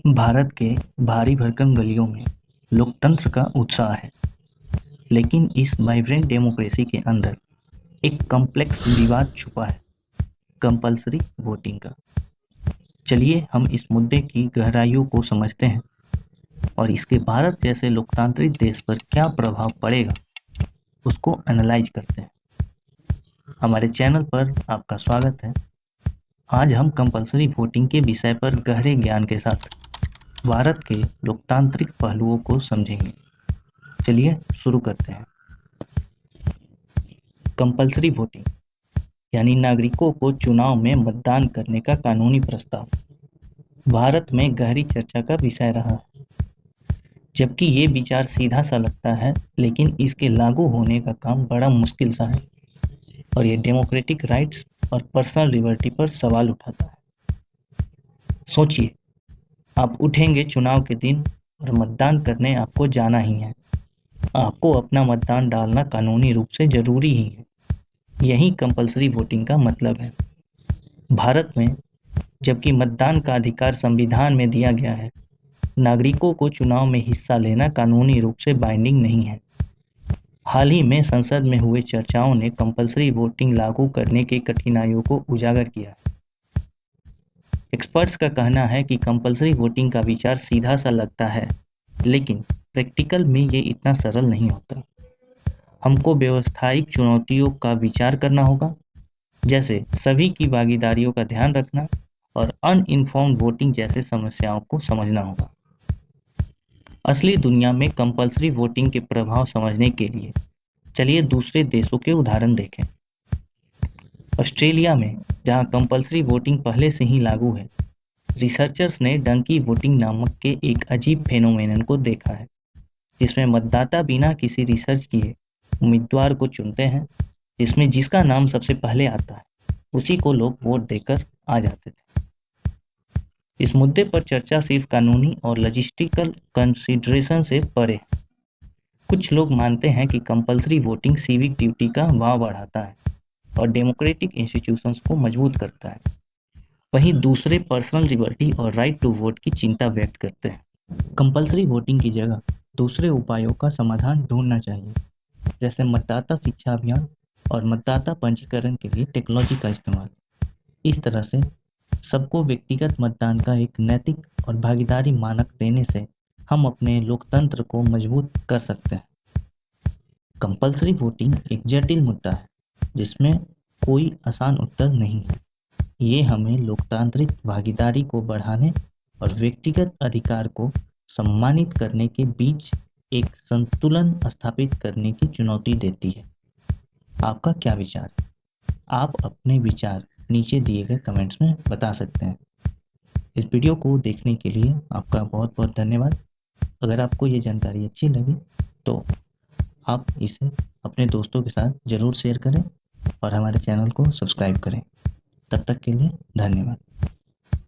भारत के भारी भरकम गलियों में लोकतंत्र का उत्साह है, लेकिन इस वाइब्रेंट डेमोक्रेसी के अंदर एक कॉम्प्लेक्स विवाद छुपा है, कंपल्सरी वोटिंग का। चलिए हम इस मुद्दे की गहराइयों को समझते हैं और इसके भारत जैसे लोकतांत्रिक देश पर क्या प्रभाव पड़ेगा, उसको एनालाइज करते हैं। हमारे चैनल पर आपका स्वागत है। आज हम कंपल्सरी वोटिंग के विषय पर गहरे ज्ञान के साथ भारत के लोकतांत्रिक पहलुओं को समझेंगे। चलिए शुरू करते हैं। कंपल्सरी वोटिंग यानी नागरिकों को चुनाव में मतदान करने का कानूनी प्रस्ताव भारत में गहरी चर्चा का विषय रहा है। जबकि ये विचार सीधा सा लगता है, लेकिन इसके लागू होने का काम बड़ा मुश्किल सा है और ये डेमोक्रेटिक राइट्स और पर्सनल लिबर्टी पर सवाल उठाता है। सोचिए, आप उठेंगे चुनाव के दिन और मतदान करने आपको जाना ही है। आपको अपना मतदान डालना कानूनी रूप से जरूरी ही है। यही कंपल्सरी वोटिंग का मतलब है। भारत में जबकि मतदान का अधिकार संविधान में दिया गया है, नागरिकों को चुनाव में हिस्सा लेना कानूनी रूप से बाइंडिंग नहीं है। हाल ही में संसद में हुए चर्चाओं ने कंपल्सरी वोटिंग लागू करने की कठिनाइयों को उजागर किया है। एक्सपर्ट्स का कहना है कि कंपल्सरी वोटिंग का विचार सीधा सा लगता है, लेकिन प्रैक्टिकल में ये इतना सरल नहीं होता। हमको व्यवसायिक चुनौतियों का विचार करना होगा, जैसे सभी की भागीदारियों का ध्यान रखना और अनइन्फॉर्म्ड वोटिंग जैसे समस्याओं को समझना होगा। असली दुनिया में कंपल्सरी वोटिंग के प्रभाव समझने के लिए चलिए दूसरे देशों के उदाहरण देखें। ऑस्ट्रेलिया में, जहां कंपल्सरी वोटिंग पहले से ही लागू है, रिसर्चर्स ने डंकी वोटिंग नामक के एक अजीब फेनोमेनन को देखा है, जिसमें मतदाता बिना किसी रिसर्च किए उम्मीदवार को चुनते हैं, जिसमें जिसका नाम सबसे पहले आता है उसी को लोग वोट देकर आ जाते थे। इस मुद्दे पर चर्चा सिर्फ कानूनी और लॉजिस्टिकल कंसीडरेशन से परे है। कुछ लोग मानते हैं कि कंपल्सरी वोटिंग सिविक ड्यूटी का भाव बढ़ाता है और डेमोक्रेटिक इंस्टीट्यूशंस को मजबूत करता है। वहीं दूसरे पर्सनल लिबर्टी और राइट टू वोट की चिंता व्यक्त करते हैं। कंपल्सरी वोटिंग की जगह दूसरे उपायों का समाधान ढूंढना चाहिए, जैसे मतदाता शिक्षा अभियान और मतदाता पंजीकरण के लिए टेक्नोलॉजी का इस्तेमाल। इस तरह से सबको व्यक्तिगत मतदान का एक नैतिक और भागीदारी मानक देने से हम अपने लोकतंत्र को मजबूत कर सकते हैं। कंपल्सरी वोटिंग एक जटिल मुद्दा है, जिसमें कोई आसान उत्तर नहीं है। ये हमें लोकतांत्रिक भागीदारी को बढ़ाने और व्यक्तिगत अधिकार को सम्मानित करने के बीच एक संतुलन स्थापित करने की चुनौती देती है। आपका क्या विचार है? आप अपने विचार नीचे दिए गए कमेंट्स में बता सकते हैं। इस वीडियो को देखने के लिए आपका बहुत बहुत धन्यवाद। अगर आपको ये जानकारी अच्छी लगी तो आप इसे अपने दोस्तों के साथ ज़रूर शेयर करें और हमारे चैनल को सब्सक्राइब करें। तब तक के लिए धन्यवाद।